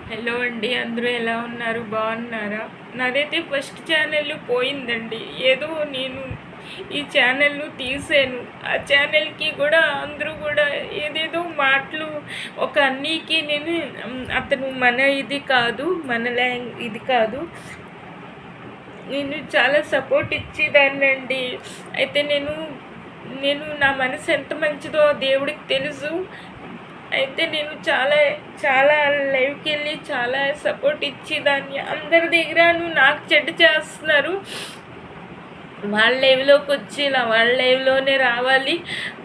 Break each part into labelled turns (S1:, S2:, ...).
S1: Hello అండి, అందరూ ఎలా ఉన్నారు? బాగున్నారా? నాదైతే ఫస్ట్ ఛానల్ పోయిందండి. ఏదో నేను ఈ ఛానల్ను తీసాను. ఆ ఛానల్కి కూడా అందరూ కూడా ఏదేదో మాటలు ఒక అన్నీకి నేను అతను మన ఇది కాదు, మన ఇది కాదు, నేను చాలా సపోర్ట్ ఇచ్చేదాన్నండి. అయితే నేను నేను నా మనసు ఎంత మంచిదో దేవుడికి తెలుసు. అయితే నేను చాలా చాలా లైవ్కి వెళ్ళి చాలా సపోర్ట్ ఇచ్చేదాన్ని. అందరి దగ్గర నాకు చెడ్డ చేస్తున్నారు, వాళ్ళ లైవ్లోకి వచ్చి వాళ్ళ లైవ్లోనే రావాలి,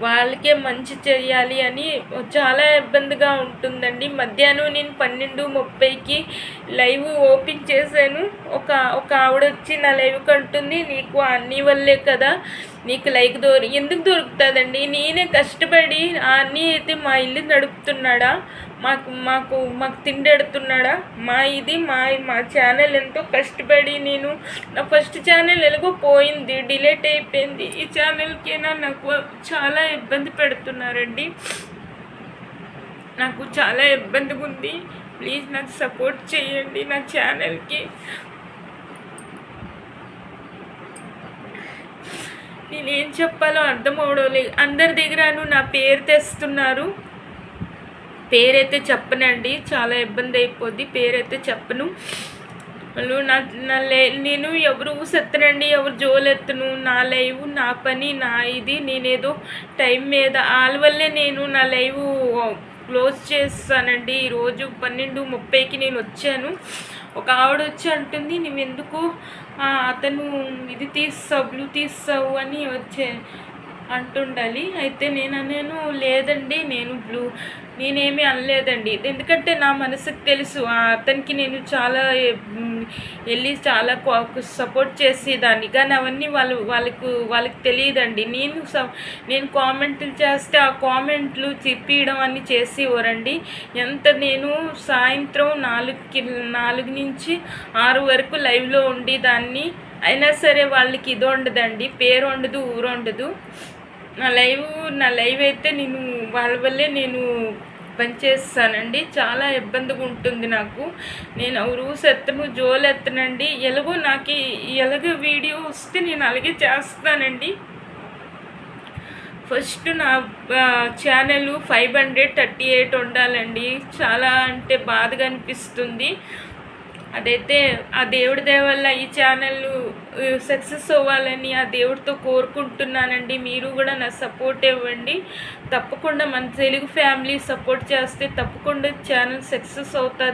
S1: వాళ్ళకే మంచి చేయాలి అని చాలా ఇబ్బందిగా ఉంటుందండి. మధ్యాహ్నం నేను 12:30కి లైవ్ ఓపెన్ చేశాను. ఒక ఆవిడ వచ్చి నా లైవ్కి అంటుంది, నీకు అన్నీ వల్లే కదా నీకు లైక్ ఎందుకు దొరుకుతుందండి? నేనే కష్టపడి అన్నీ అయితే మా ఇల్లు నడుపుతున్నాడా, మాకు తిండెడుతున్నాడా? మా ఛానల్ ఎంతో కష్టపడి నేను నా ఫస్ట్ ఛానల్ ఎలాగో పోయింది, డిలీట్ అయిపోయింది. ఈ ఛానల్కైనా నాకు చాలా ఇబ్బంది పెడుతున్నారండి. నాకు చాలా ఇబ్బందిగా ఉంది. ప్లీజ్ నాకు సపోర్ట్ చేయండి నా ఛానల్కి. నేనేం చెప్పాలో అర్థం అవడం లేదు. అందరి దగ్గర నా పేరు తెస్తున్నారు. పేరైతే చెప్పనండి, చాలా ఇబ్బంది అయిపోద్ది. పేరైతే చెప్పను. వాళ్ళు నేను ఎవరు ఊసెత్తనండి, ఎవరు జోలెత్తను. నా లైవ్, నా పని, నా ఇది. నేనేదో టైం మీద వాళ్ళ వల్లే నేను నా లైవ్ క్లోజ్ చేస్తానండి. ఈరోజు 12:30కి నేను వచ్చాను. ఒక ఆవిడ వచ్చి అంటుంది, నువ్వెందుకు అతను ఇది తీస్తావు అని అంటుండాలి. అయితే నేను లేదండి, నేనేమీ అనలేదండి. ఎందుకంటే నా మనసుకు తెలుసు అతనికి నేను చాలా వెళ్ళి చాలా సపోర్ట్ చేసేదాన్ని. కానీ అవన్నీ వాళ్ళకి తెలియదండి. నేను కామెంట్లు చేస్తే ఆ కామెంట్లు చెప్పియడం అన్నీ చేసేవారండి. నేను సాయంత్రం 4 నుంచి 6 వరకు లైవ్లో ఉండేదాన్ని. అయినా సరే వాళ్ళకి ఇది ఉండదండి, పేరు ఉండదు, ఊరు ఉండదు. నా లైవ్ అయితే నేను వాళ్ళ వల్లే నేను పనిచేస్తానండి. చాలా ఇబ్బందిగా ఉంటుంది నాకు. నేను ఊసెత్తను, జోలెత్తనండి. ఎలాగో వీడియో వస్తే నేను అలాగే చేస్తానండి. ఫస్ట్ నా ఛానల్ 538 ఉండాలండి. చాలా అంటే బాధగా అనిపిస్తుంది. అదైతే ఆ దేవుడి దయ వల్ల ఈ ఛానల్ సక్సెస్ అవ్వాలని ఆ దేవుడితో కోరుకుంటున్నానండి. మీరు కూడా నా సపోర్ట్ ఇవ్వండి. తప్పకుండా మన తెలుగు ఫ్యామిలీ సపోర్ట్ చేస్తే తప్పకుండా ఛానల్ సక్సెస్ అవుతుంది.